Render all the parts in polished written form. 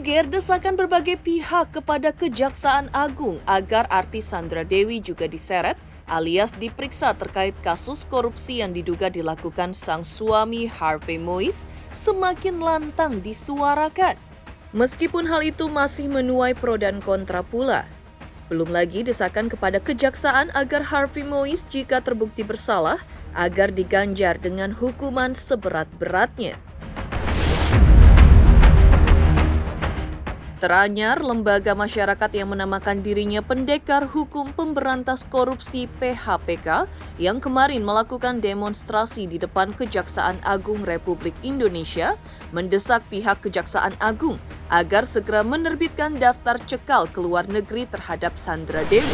Bergulir desakan berbagai pihak kepada Kejaksaan Agung agar artis Sandra Dewi juga diseret alias diperiksa terkait kasus korupsi yang diduga dilakukan sang suami Harvey Moise semakin lantang disuarakan. Meskipun hal itu masih menuai pro dan kontra pula. Belum lagi desakan kepada kejaksaan agar Harvey Moise jika terbukti bersalah agar diganjar dengan hukuman seberat-beratnya. Teranyar, lembaga masyarakat yang menamakan dirinya Pendekar Hukum Pemberantas Korupsi (PHPK) yang kemarin melakukan demonstrasi di depan Kejaksaan Agung Republik Indonesia mendesak pihak Kejaksaan Agung agar segera menerbitkan daftar cekal ke luar negeri terhadap Sandra Dewi.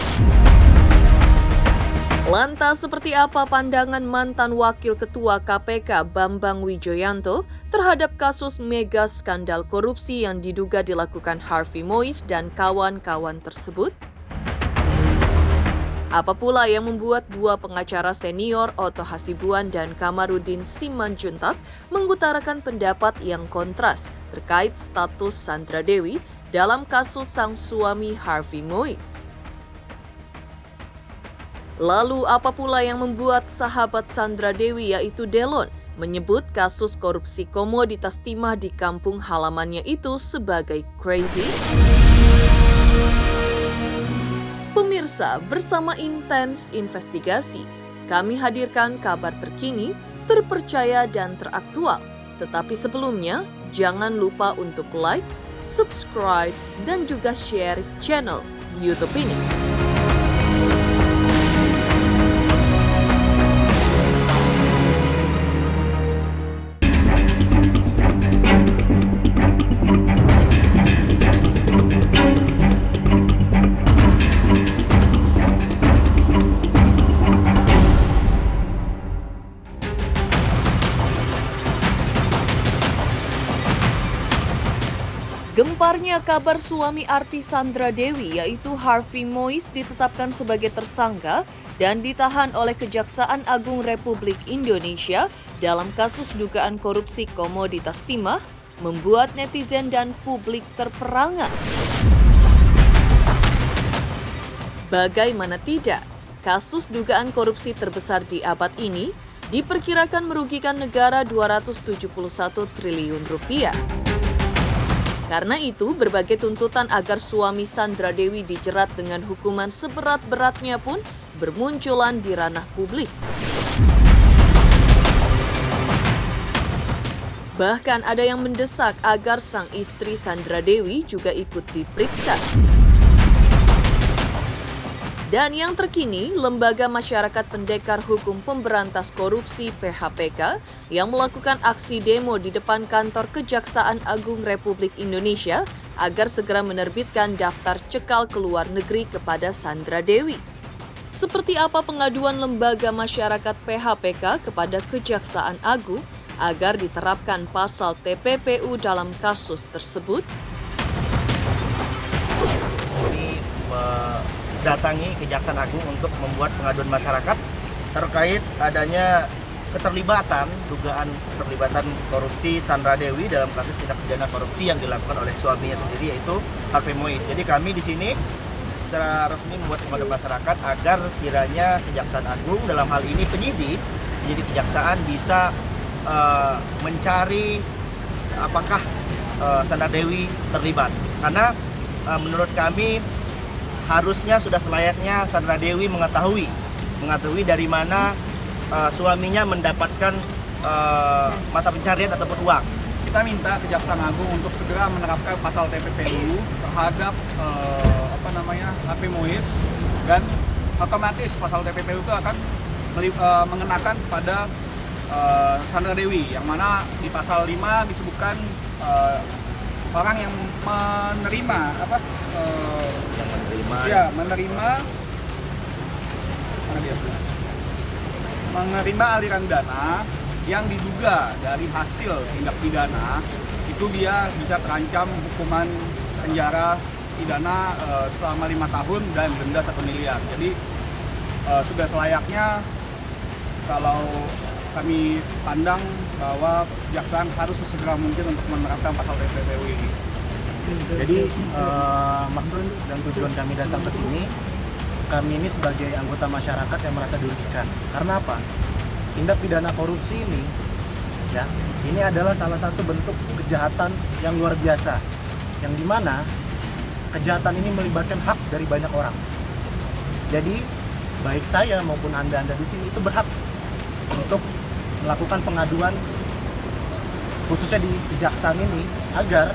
Lantas seperti apa pandangan mantan Wakil Ketua KPK Bambang Wijoyanto terhadap kasus mega skandal korupsi yang diduga dilakukan Harvey Moise dan kawan-kawan tersebut? Apa pula yang membuat dua pengacara senior Otto Hasibuan dan Kamarudin Simanjuntak mengutarakan pendapat yang kontras terkait status Sandra Dewi dalam kasus sang suami Harvey Moise? Lalu apa pula yang membuat sahabat Sandra Dewi yaitu Delon menyebut kasus korupsi komoditas timah di kampung halamannya itu sebagai crazy? Pemirsa, bersama Intens Investigasi, kami hadirkan kabar terkini, terpercaya dan teraktual. Tetapi sebelumnya, jangan lupa untuk like, subscribe, dan juga share channel YouTube ini. Gemparnya kabar suami artis Sandra Dewi yaitu Harvey Moise ditetapkan sebagai tersangka dan ditahan oleh Kejaksaan Agung Republik Indonesia dalam kasus dugaan korupsi komoditas timah membuat netizen dan publik terperangah. Bagaimana tidak, kasus dugaan korupsi terbesar di abad ini diperkirakan merugikan negara 271 triliun rupiah. Karena itu, berbagai tuntutan agar suami Sandra Dewi dijerat dengan hukuman seberat-beratnya pun bermunculan di ranah publik. Bahkan ada yang mendesak agar sang istri Sandra Dewi juga ikut diperiksa. Dan yang terkini, Lembaga Masyarakat Pendekar Hukum Pemberantas Korupsi (PHPK) yang melakukan aksi demo di depan kantor Kejaksaan Agung Republik Indonesia agar segera menerbitkan daftar cekal ke luar negeri kepada Sandra Dewi. Seperti apa pengaduan Lembaga Masyarakat PHPK kepada Kejaksaan Agung agar diterapkan pasal TPPU dalam kasus tersebut? Datangi Kejaksaan Agung untuk membuat pengaduan masyarakat terkait adanya dugaan keterlibatan korupsi Sandra Dewi dalam kasus tindak pidana korupsi yang dilakukan oleh suaminya sendiri yaitu Harvey Moise. Jadi kami di sini secara resmi membuat pengaduan masyarakat agar kiranya Kejaksaan Agung dalam hal ini penyidik kejaksaan bisa mencari apakah Sandra Dewi terlibat. Karena menurut kami harusnya sudah selayaknya Sandra Dewi mengetahui dari mana suaminya mendapatkan mata pencarian ataupun uang. Kita minta Kejaksaan Agung untuk segera menerapkan pasal TPPU terhadap Harvey Moise dan otomatis pasal TPPU itu akan mengenakan pada Sandra Dewi yang mana di pasal 5 disebutkan orang yang menerima aliran dana yang diduga dari hasil tindak pidana itu dia bisa terancam hukuman penjara pidana selama 5 tahun dan denda 1 miliar. Jadi sudah selayaknya kalau kami pandang bahwa kejaksaan harus sesegera mungkin untuk menerapkan pasal TPPU ini. Jadi maksud dan tujuan kami datang ke sini, kami ini sebagai anggota masyarakat yang merasa dirugikan. Karena apa? Tindak pidana korupsi ini, ya, ini adalah salah satu bentuk kejahatan yang luar biasa, yang dimana kejahatan ini melibatkan hak dari banyak orang. Jadi baik saya maupun anda di sini itu berhak untuk melakukan pengaduan, khususnya di kejaksaan ini, agar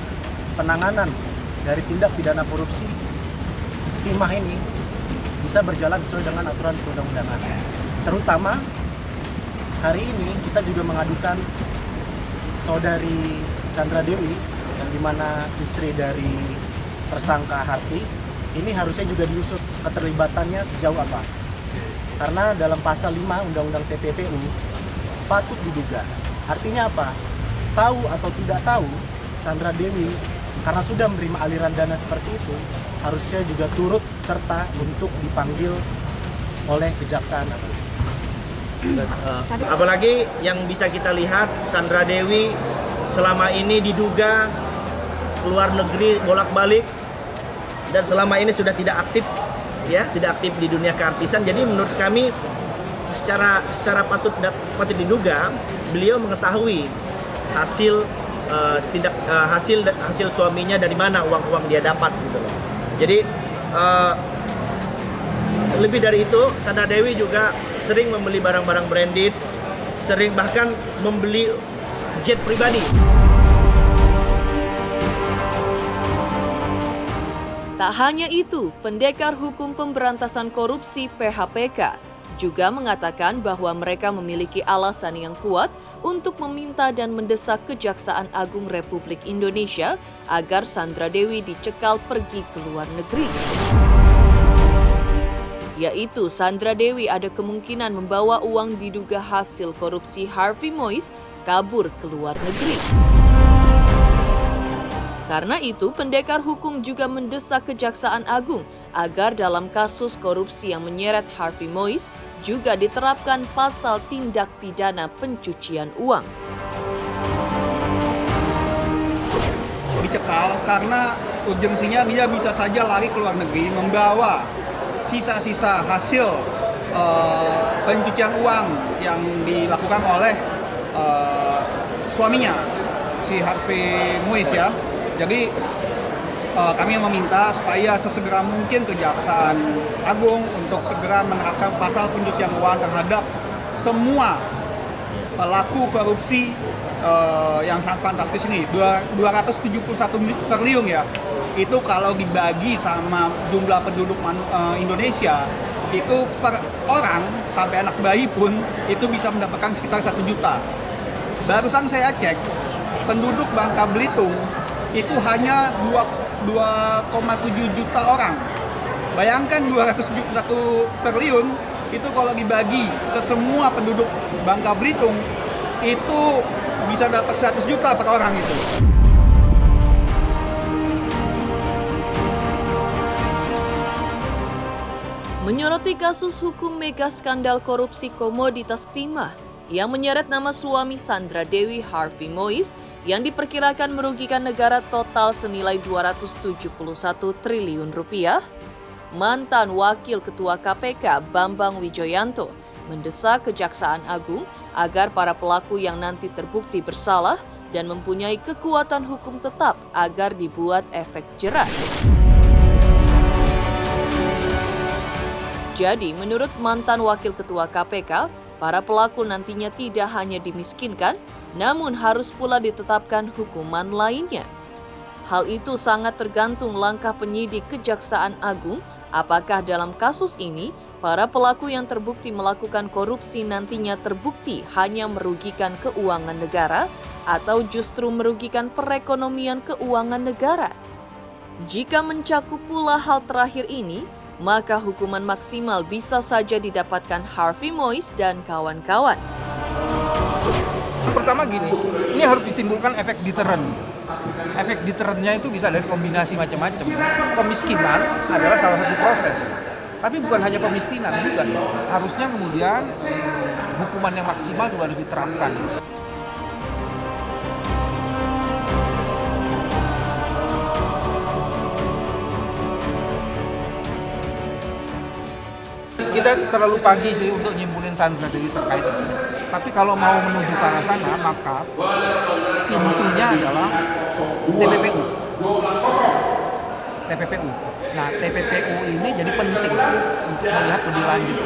penanganan dari tindak pidana korupsi timah ini bisa berjalan sesuai dengan aturan perundang-undangan. Terutama hari ini kita juga mengadukan saudari Sandra Dewi, yang dimana istri dari tersangka Harvey. Ini harusnya juga diusut keterlibatannya sejauh apa. Karena dalam pasal 5 Undang-Undang TPPU patut diduga. Artinya apa? Tahu atau tidak tahu, Sandra Dewi karena sudah menerima aliran dana seperti itu, harusnya juga turut serta untuk dipanggil oleh kejaksaan. Apalagi yang bisa kita lihat, Sandra Dewi selama ini diduga keluar negeri bolak-balik dan selama ini sudah tidak aktif, ya, tidak aktif di dunia keartisan. Jadi menurut kami secara patut diduga beliau mengetahui hasil hasil suaminya dari mana uang dia dapat gitu loh. Jadi lebih dari itu, Sandra Dewi juga sering membeli barang-barang branded, sering bahkan membeli jet pribadi. Tak hanya itu, Pendekar Hukum Pemberantasan Korupsi (PHPK) juga mengatakan bahwa mereka memiliki alasan yang kuat untuk meminta dan mendesak Kejaksaan Agung Republik Indonesia agar Sandra Dewi dicekal pergi ke luar negeri. Yaitu Sandra Dewi ada kemungkinan membawa uang diduga hasil korupsi Harvey Mois kabur ke luar negeri. Karena itu, Pendekar Hukum juga mendesak Kejaksaan Agung agar dalam kasus korupsi yang menyeret Harvey Mois juga diterapkan pasal tindak pidana pencucian uang. Dicekal karena urgensinya dia bisa saja lari ke luar negeri membawa sisa-sisa hasil pencucian uang yang dilakukan oleh suaminya, si Harvey Mois ya. Jadi kami meminta supaya sesegera mungkin Kejaksaan Agung untuk segera menerapkan pasal pencucian uang terhadap semua pelaku korupsi yang sangat fantastis ini. 271 triliun ya. Itu kalau dibagi sama jumlah penduduk Indonesia, itu per orang sampai anak bayi pun itu bisa mendapatkan sekitar 1 juta. Barusan saya cek, penduduk Bangka Belitung itu hanya 2,7 juta orang. Bayangkan 271 triliun itu kalau dibagi ke semua penduduk Bangka Belitung itu bisa dapat 100 juta per orang itu. Menyoroti kasus hukum mega skandal korupsi komoditas timah yang menyeret nama suami Sandra Dewi Harvey Mois yang diperkirakan merugikan negara total senilai 271 triliun rupiah, mantan Wakil Ketua KPK Bambang Wijoyanto mendesak Kejaksaan Agung agar para pelaku yang nanti terbukti bersalah dan mempunyai kekuatan hukum tetap agar dibuat efek jerat. Jadi, menurut mantan Wakil Ketua KPK, para pelaku nantinya tidak hanya dimiskinkan, namun harus pula ditetapkan hukuman lainnya. Hal itu sangat tergantung langkah penyidik Kejaksaan Agung, apakah dalam kasus ini, para pelaku yang terbukti melakukan korupsi nantinya terbukti hanya merugikan keuangan negara, atau justru merugikan perekonomian keuangan negara. Jika mencakup pula hal terakhir ini, maka hukuman maksimal bisa saja didapatkan Harvey Mois dan kawan-kawan. Pertama gini, ini harus ditimbulkan efek deteren. Efek deterennya itu bisa dari kombinasi macam-macam. Pemiskinan adalah salah satu proses. Tapi bukan hanya pemiskinan, bukan. Harusnya kemudian hukuman yang maksimal juga harus diterapkan. kita terlalu pagi sih untuk nyimpulin Sandra Dewi terkait itu. Tapi kalau mau menuju ke arah sana, maka intinya adalah TPPU. TPPU. Nah, TPPU ini jadi penting untuk melihat lebih lanjut.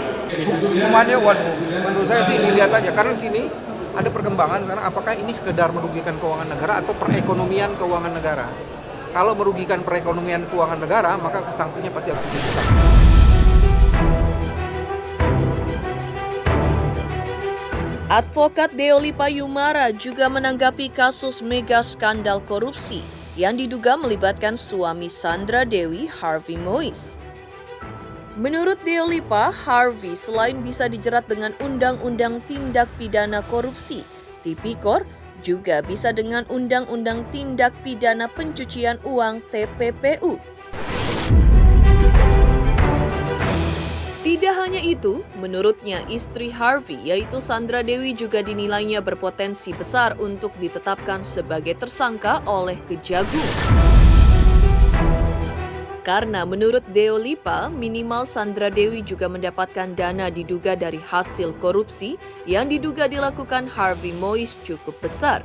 Hukumannya, waduh, menurut saya sih dilihat aja. Karena di sini ada perkembangan, karena apakah ini sekedar merugikan keuangan negara atau perekonomian keuangan negara. Kalau merugikan perekonomian keuangan negara, maka sanksinya pasti harus diberikan. Advokat Deoli Payumara juga menanggapi kasus mega skandal korupsi yang diduga melibatkan suami Sandra Dewi, Harvey Moise. Menurut Deolipa, Harvey selain bisa dijerat dengan Undang-Undang Tindak Pidana Korupsi, Tipikor, juga bisa dengan Undang-Undang Tindak Pidana Pencucian Uang, TPPU. Tidak hanya itu, menurutnya istri Harvey yaitu Sandra Dewi juga dinilainya berpotensi besar untuk ditetapkan sebagai tersangka oleh Kejagung. Karena menurut Deolipa, minimal Sandra Dewi juga mendapatkan dana diduga dari hasil korupsi yang diduga dilakukan Harvey Moise cukup besar.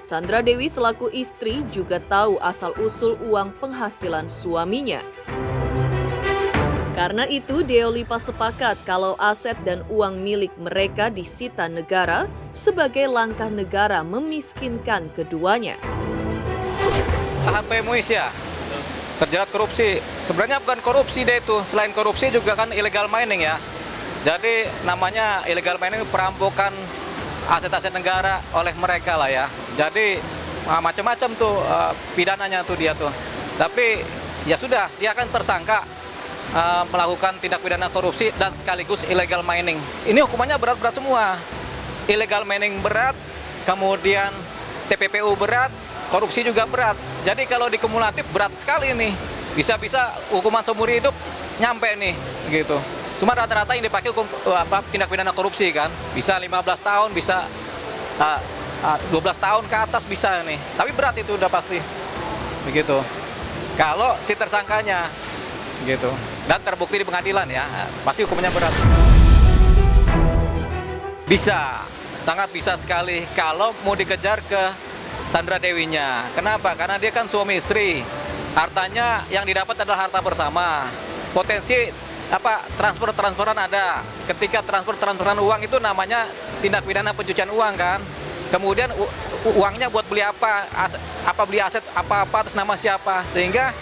Sandra Dewi selaku istri juga tahu asal-usul uang penghasilan suaminya. Karena itu, Deolipa sepakat kalau aset dan uang milik mereka disita negara sebagai langkah negara memiskinkan keduanya. Harvey Moise ya, terjerat korupsi. Sebenarnya bukan korupsi deh itu, selain korupsi juga kan illegal mining ya. Jadi namanya illegal mining perampokan aset-aset negara oleh mereka lah ya. Jadi macam-macam tuh pidananya tuh dia tuh. Tapi ya sudah, dia akan tersangka melakukan tindak pidana korupsi dan sekaligus illegal mining. Ini hukumannya berat-berat semua. Illegal mining berat, kemudian TPPU berat, korupsi juga berat. Jadi kalau dikumulatif berat sekali nih. Bisa-bisa hukuman seumur hidup nyampe nih gitu. Cuma rata-rata yang dipakai tindak pidana korupsi kan. Bisa 15 tahun, bisa 12 tahun ke atas bisa nih. Tapi berat itu udah pasti. Begitu. Kalau si tersangkanya gitu. Dan terbukti di pengadilan ya, pasti hukumnya berat. Bisa, sangat bisa sekali kalau mau dikejar ke Sandra Dewinya. Kenapa? Karena dia kan suami istri. Hartanya yang didapat adalah harta bersama. Potensi transferan ada. Ketika transferan uang itu namanya tindak pidana pencucian uang kan. Kemudian uangnya buat beli apa? Beli aset apa-apa atas nama siapa? Sehingga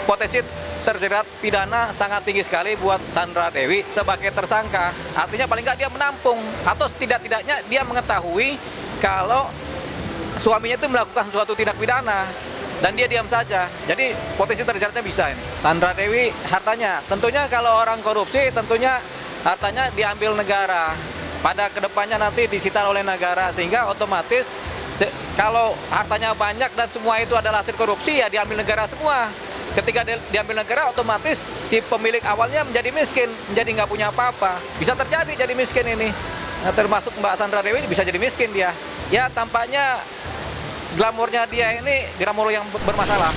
potensi terjerat pidana sangat tinggi sekali buat Sandra Dewi sebagai tersangka. Artinya paling nggak dia menampung atau setidak-tidaknya dia mengetahui kalau suaminya itu melakukan suatu tindak pidana dan dia diam saja. Jadi potensi terjeratnya bisa ini. Sandra Dewi hartanya tentunya kalau orang korupsi tentunya hartanya diambil negara. Pada kedepannya nanti disita oleh negara sehingga otomatis kalau hartanya banyak dan semua itu adalah hasil korupsi ya diambil negara semua. Ketika diambil negara, otomatis si pemilik awalnya menjadi miskin, menjadi nggak punya apa-apa. Bisa terjadi jadi miskin ini. Nah, termasuk Mbak Sandra Dewi bisa jadi miskin dia. Ya tampaknya glamornya dia ini glamor yang bermasalah.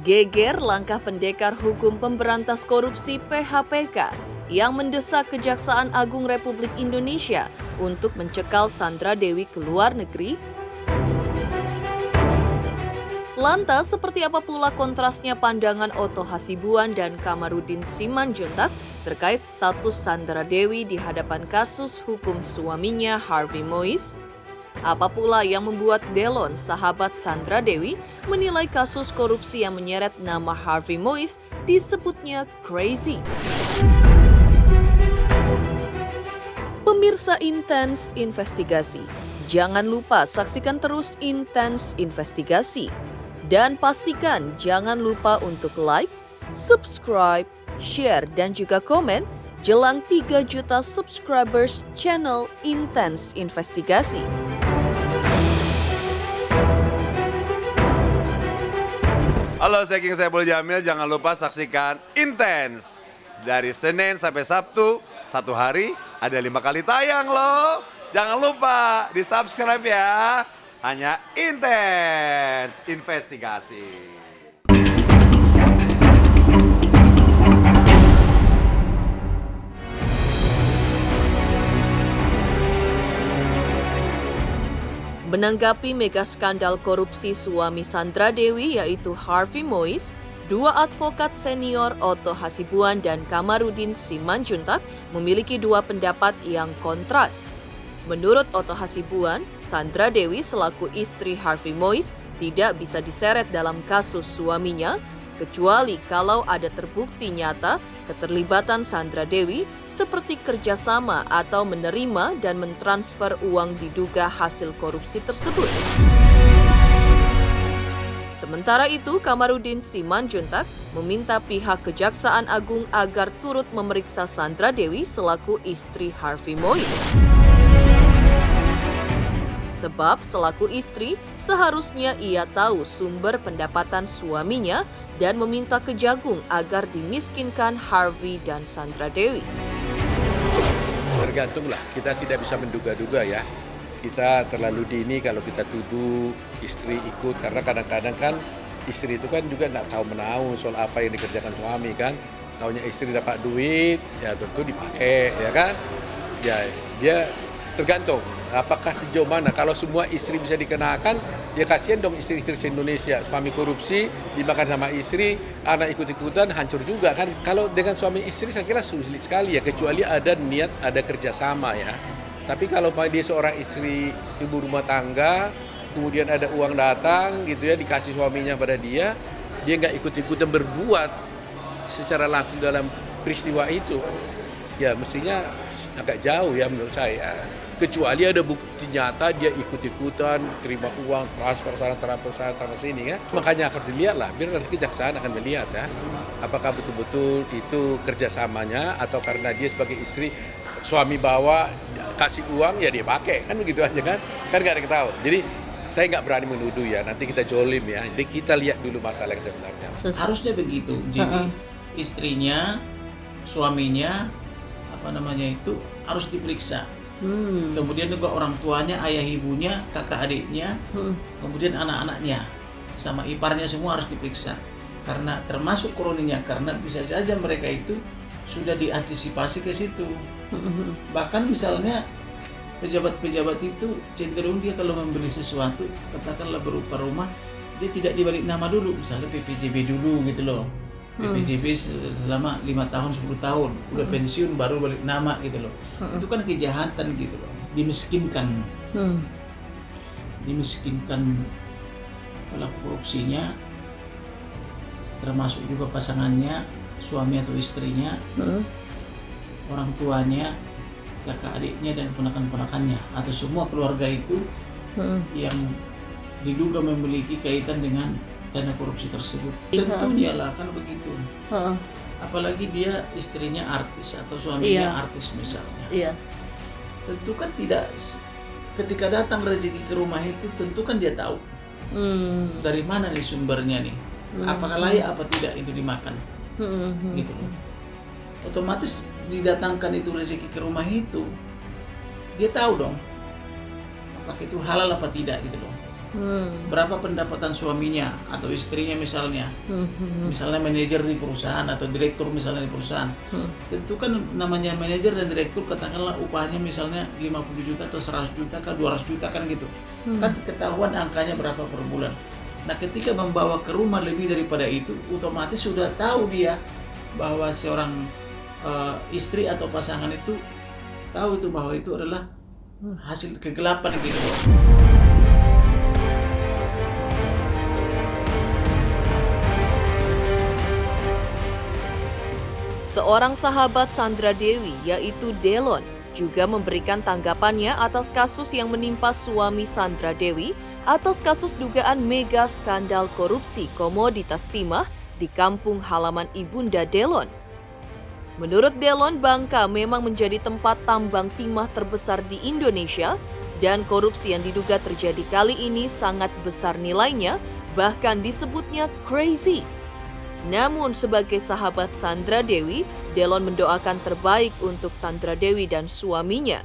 Geger langkah pendekar hukum pemberantas korupsi PHPK yang mendesak Kejaksaan Agung Republik Indonesia untuk mencekal Sandra Dewi ke luar negeri. Lantas, seperti apa pula kontrasnya pandangan Otto Hasibuan dan Kamarudin Simanjuntak terkait status Sandra Dewi di hadapan kasus hukum suaminya Harvey Moise? Apa pula yang membuat Delon, sahabat Sandra Dewi, menilai kasus korupsi yang menyeret nama Harvey Moise disebutnya crazy? Pemirsa Intens Investigasi, jangan lupa saksikan terus Intens Investigasi. Dan pastikan jangan lupa untuk like, subscribe, share, dan juga komen jelang 3 juta subscribers channel Intens Investigasi. Halo, saya King Saiful Jamil. Jangan lupa saksikan Intens. Dari Senin sampai Sabtu, satu hari ada 5 kali tayang loh. Jangan lupa di-subscribe ya. Hanya Intens Investigasi. Menanggapi mega skandal korupsi suami Sandra Dewi yaitu Harvey Mois, dua advokat senior Otto Hasibuan dan Kamarudin Simanjuntak memiliki dua pendapat yang kontras. Menurut Otto Hasibuan, Sandra Dewi selaku istri Harvey Mois tidak bisa diseret dalam kasus suaminya, kecuali kalau ada terbukti nyata keterlibatan Sandra Dewi seperti kerjasama atau menerima dan mentransfer uang diduga hasil korupsi tersebut. Sementara itu, Kamarudin Simanjuntak meminta pihak Kejaksaan Agung agar turut memeriksa Sandra Dewi selaku istri Harvey Mois. Sebab selaku istri, seharusnya ia tahu sumber pendapatan suaminya dan meminta Kejagung agar dimiskinkan Harvey dan Sandra Dewi. Tergantunglah, kita tidak bisa menduga-duga ya. Kita terlalu dini kalau kita tuduh istri ikut, karena kadang-kadang kan istri itu kan juga nggak tahu menahu soal apa yang dikerjakan suami kan. Taunya istri dapat duit, ya tentu dipakai ya kan. Ya dia tergantung apakah sejauh mana. Kalau semua istri bisa dikenakan, ya kasihan dong istri-istri Indonesia. Suami korupsi, dimakan sama istri, anak ikut-ikutan, hancur juga kan. Kalau dengan suami istri saya kira sulit sekali ya, kecuali ada niat, ada kerjasama ya. Tapi kalau dia seorang istri, ibu rumah tangga, kemudian ada uang datang gitu ya, dikasih suaminya pada dia nggak ikut-ikutan berbuat secara langsung dalam peristiwa itu, ya mestinya agak jauh ya menurut saya. Kecuali ada bukti nyata dia ikut-ikutan, terima uang, transfer sana, transfer sini ya. Makanya harus dilihat lah, biar nanti Kejaksaan akan melihat ya. Apakah betul-betul itu kerjasamanya atau karena dia sebagai istri, suami bawa, kasih uang ya dia pakai. Kan begitu aja kan? Kan nggak ada yang tahu. Jadi saya nggak berani menuduh ya, nanti kita jolim ya. Jadi kita lihat dulu masalah yang sebenarnya. Harusnya begitu. Jadi istrinya, suaminya, harus diperiksa. Kemudian juga orang tuanya, ayah ibunya, kakak adiknya, kemudian anak-anaknya, sama iparnya semua harus diperiksa. Karena termasuk kroninya, karena bisa saja mereka itu sudah diantisipasi ke situ. Bahkan misalnya pejabat-pejabat itu cenderung dia kalau membeli sesuatu, katakanlah berupa rumah, dia tidak dibalik nama dulu, misalnya PPJB dulu gitu loh. PPJB selama 5 tahun, 10 tahun, udah pensiun baru balik nama gitu loh. Itu kan kejahatan gitu loh, dimiskinkan pelaku korupsinya, termasuk juga pasangannya, suami atau istrinya, orang tuanya, kakak adiknya dan ponakan-ponakannya, atau semua keluarga itu yang diduga memiliki kaitan dengan dana korupsi tersebut. Tentunya lah kan begitu. Apalagi dia istrinya artis atau suaminya artis misalnya. Tentu kan tidak, ketika datang rezeki ke rumah itu tentu kan dia tahu dari mana nih sumbernya nih. Apakah layak apa tidak itu dimakan. Gitu loh. Otomatis didatangkan itu rezeki ke rumah itu, dia tahu dong apakah itu halal apa tidak gitu loh. Berapa pendapatan suaminya atau istrinya misalnya, misalnya manajer di perusahaan atau direktur misalnya di perusahaan, tentu kan namanya manajer dan direktur katakanlah upahnya misalnya 50 juta atau 100 juta kan 200 juta kan gitu, kan ketahuan angkanya berapa per bulan. Nah ketika membawa ke rumah lebih daripada itu, otomatis sudah tahu dia bahwa seorang istri atau pasangan itu tahu itu bahwa itu adalah hasil kegelapan gitu. Seorang sahabat Sandra Dewi, yaitu Delon, juga memberikan tanggapannya atas kasus yang menimpa suami Sandra Dewi atas kasus dugaan mega skandal korupsi komoditas timah di kampung halaman ibunda Delon. Menurut Delon, Bangka memang menjadi tempat tambang timah terbesar di Indonesia dan korupsi yang diduga terjadi kali ini sangat besar nilainya, bahkan disebutnya crazy. Namun sebagai sahabat Sandra Dewi, Delon mendoakan terbaik untuk Sandra Dewi dan suaminya.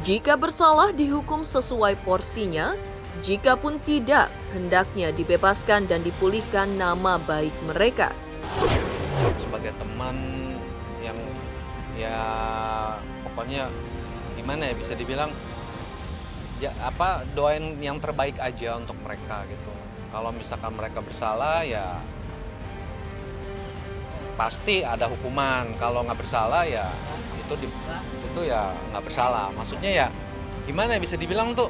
Jika bersalah dihukum sesuai porsinya, jika pun tidak, hendaknya dibebaskan dan dipulihkan nama baik mereka. Sebagai teman yang ya pokoknya gimana ya, bisa dibilang doain yang terbaik aja untuk mereka gitu. Kalau misalkan mereka bersalah ya pasti ada hukuman. Kalau nggak bersalah ya itu ya nggak bersalah. Maksudnya ya gimana ya, bisa dibilang tuh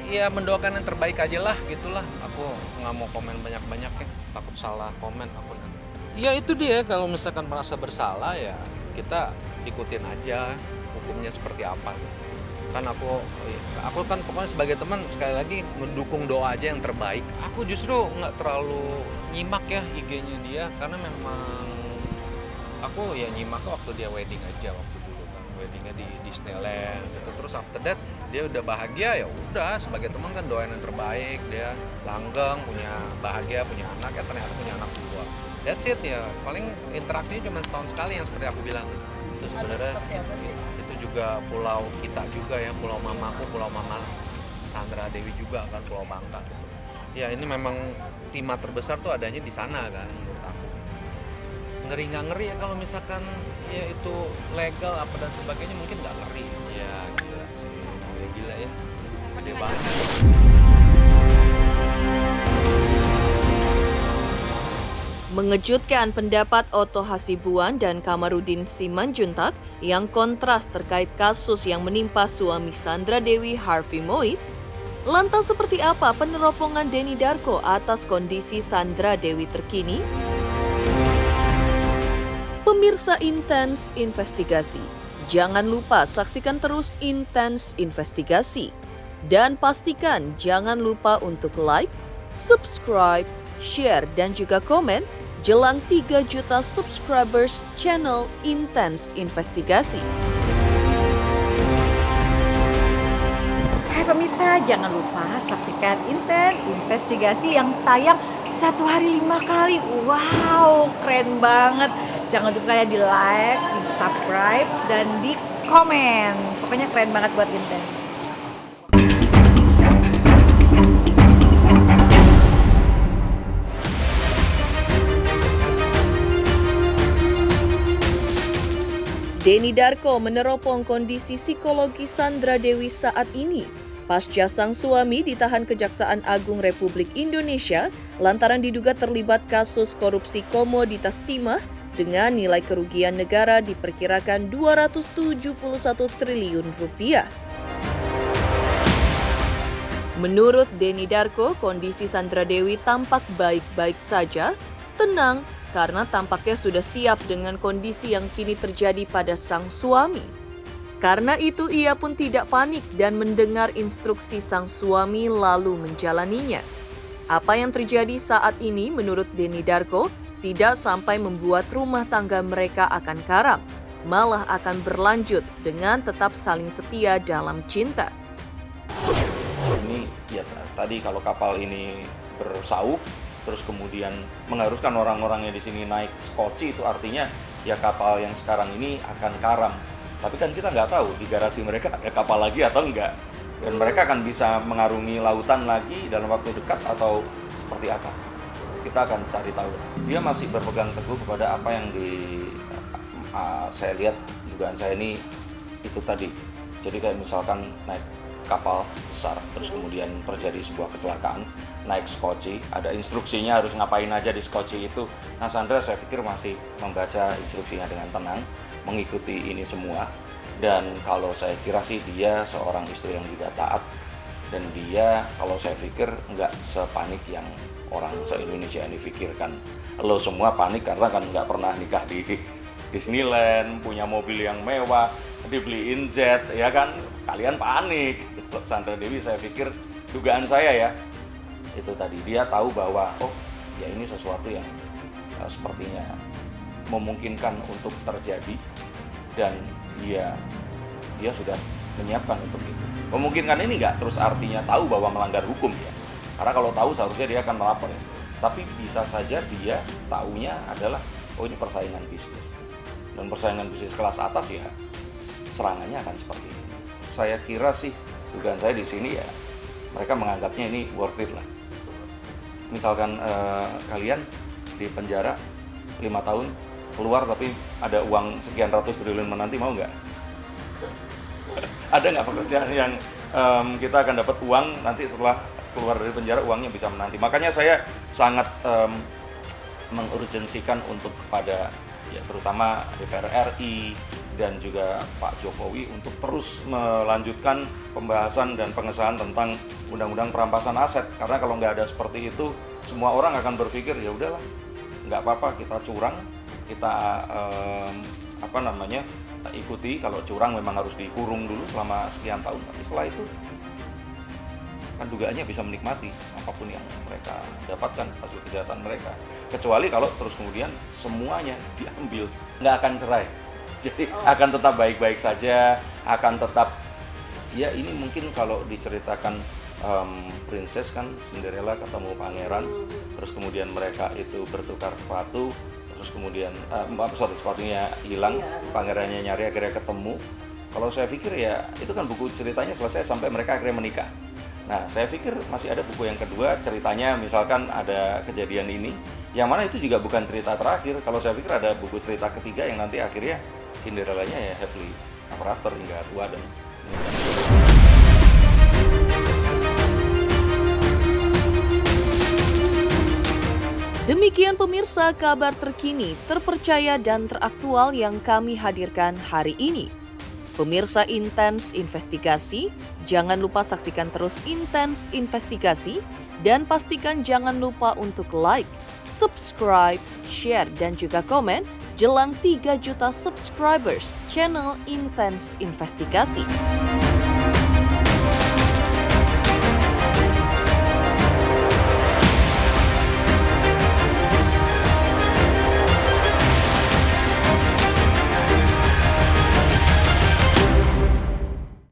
ya mendoakan yang terbaik aja lah gitulah. Aku nggak mau komen banyak-banyak ya, takut salah komen aku nanti. Ya itu dia, kalau misalkan merasa bersalah ya kita ikutin aja hukumnya seperti apa gitu. Kan aku kan pokoknya sebagai teman sekali lagi mendukung doa aja yang terbaik. Aku justru nggak terlalu nyimak ya IG-nya dia, karena memang aku ya nyimak waktu dia wedding aja waktu dulu kan, weddingnya di Disneyland gitu. Terus after that dia udah bahagia, ya udah sebagai teman kan doain yang terbaik, dia langgeng, punya bahagia, punya anak, ya ternyata punya anak 2. That's it ya, paling interaksinya cuma setahun sekali yang seperti aku bilang. Itu sebenarnya itu juga pulau kita juga ya, pulau mamaku, pulau mama Sandra Dewi juga kan, Pulau Bangka gitu. Ya ini memang timah terbesar tuh adanya di sana kan menurut aku. Ngeri nggak ngeri ya kalau misalkan ya itu legal apa dan sebagainya, mungkin nggak ngeri. Ya gila sih, gila ya, gede banget. Mengejutkan pendapat Otto Hasibuan dan Kamarudin Simanjuntak yang kontras terkait kasus yang menimpa suami Sandra Dewi, Harvey Mois. Lantas seperti apa peneropongan Denny Darko atas kondisi Sandra Dewi terkini? Pemirsa Intens Investigasi, jangan lupa saksikan terus Intens Investigasi. Dan pastikan jangan lupa untuk like, subscribe, share, dan juga komen jelang 3 juta subscribers channel Intens Investigasi. Hai pemirsa, jangan lupa saksikan Intens Investigasi yang tayang 1 hari 5 kali. Wow, keren banget. Jangan lupa ya di like, di subscribe, dan di komen. Pokoknya keren banget buat Intens. Denny Darko meneropong kondisi psikologi Sandra Dewi saat ini. Pasca sang suami ditahan Kejaksaan Agung Republik Indonesia lantaran diduga terlibat kasus korupsi komoditas timah dengan nilai kerugian negara diperkirakan 271 triliun rupiah. Menurut Denny Darko, kondisi Sandra Dewi tampak baik-baik saja, tenang, karena tampaknya sudah siap dengan kondisi yang kini terjadi pada sang suami. Karena itu ia pun tidak panik dan mendengar instruksi sang suami lalu menjalaninya. Apa yang terjadi saat ini menurut Denny Darko tidak sampai membuat rumah tangga mereka akan karam, malah akan berlanjut dengan tetap saling setia dalam cinta. Ini ya tadi kalau kapal ini bersauk, terus kemudian mengharuskan orang-orangnya di sini naik skoci, itu artinya ya kapal yang sekarang ini akan karam. Tapi kan kita nggak tahu di garasi mereka ada kapal lagi atau enggak. Dan mereka akan bisa mengarungi lautan lagi dalam waktu dekat atau seperti apa. Kita akan cari tahu. Dia masih berpegang teguh kepada apa yang saya lihat, dugaan saya ini itu tadi. Jadi kayak misalkan naik kapal besar, terus kemudian terjadi sebuah kecelakaan, naik skoci, ada instruksinya harus ngapain aja di skoci itu. Nah Sandra saya pikir masih membaca instruksinya dengan tenang, mengikuti ini semua. Dan kalau saya kira sih dia seorang istri yang juga taat. Dan dia kalau saya pikir nggak sepanik yang orang se-Indonesia yang difikirkan. Lo semua panik karena kan nggak pernah nikah di Disneyland, punya mobil yang mewah, dibeliin jet, ya kan? Kalian panik. Sandra Dewi saya pikir, dugaan saya ya, itu tadi dia tahu bahwa oh ya ini sesuatu yang sepertinya memungkinkan untuk terjadi, dan dia sudah menyiapkan untuk itu. Memungkinkan ini nggak terus artinya tahu bahwa melanggar hukum ya, karena kalau tahu seharusnya dia akan melapor ya. Tapi bisa saja dia taunya adalah oh ini persaingan bisnis, dan persaingan bisnis kelas atas ya serangannya akan seperti ini. Saya kira sih dugaan saya di sini ya mereka menganggapnya ini worth it lah. Misalkan kalian di penjara 5 tahun keluar tapi ada uang sekian ratus triliun menanti, mau nggak? ada nggak pekerjaan yang kita akan dapat uang nanti setelah keluar dari penjara uangnya bisa menanti. Makanya saya sangat mengurgensikan untuk kepada ya terutama DPR RI dan juga Pak Jokowi untuk terus melanjutkan pembahasan dan pengesahan tentang undang-undang perampasan aset, karena kalau nggak ada seperti itu semua orang akan berpikir ya udahlah nggak apa-apa kita curang, kita ikuti. Kalau curang memang harus dikurung dulu selama sekian tahun, tapi setelah itu kan dugaannya bisa menikmati apapun yang mereka dapatkan hasil kejahatan mereka, kecuali kalau terus kemudian semuanya diambil, nggak akan cerai. Jadi akan tetap baik-baik saja, akan tetap ya ini mungkin kalau diceritakan princess kan Cinderella ketemu pangeran, terus kemudian mereka itu bertukar sepatu, terus kemudian sepatunya hilang, pangerannya nyari akhirnya ketemu. Kalau saya pikir ya itu kan buku ceritanya selesai sampai mereka akhirnya menikah. Nah, saya pikir masih ada buku yang kedua, ceritanya misalkan ada kejadian ini, yang mana itu juga bukan cerita terakhir. Kalau saya pikir ada buku cerita ketiga yang nanti akhirnya Cinderella-nya ya happily ever after hingga tua dan Demikian pemirsa kabar terkini, terpercaya dan teraktual yang kami hadirkan hari ini. Pemirsa Intens Investigasi, jangan lupa saksikan terus Intens Investigasi dan pastikan jangan lupa untuk like, subscribe, share, dan juga komen jelang 3 juta subscribers channel Intens Investigasi.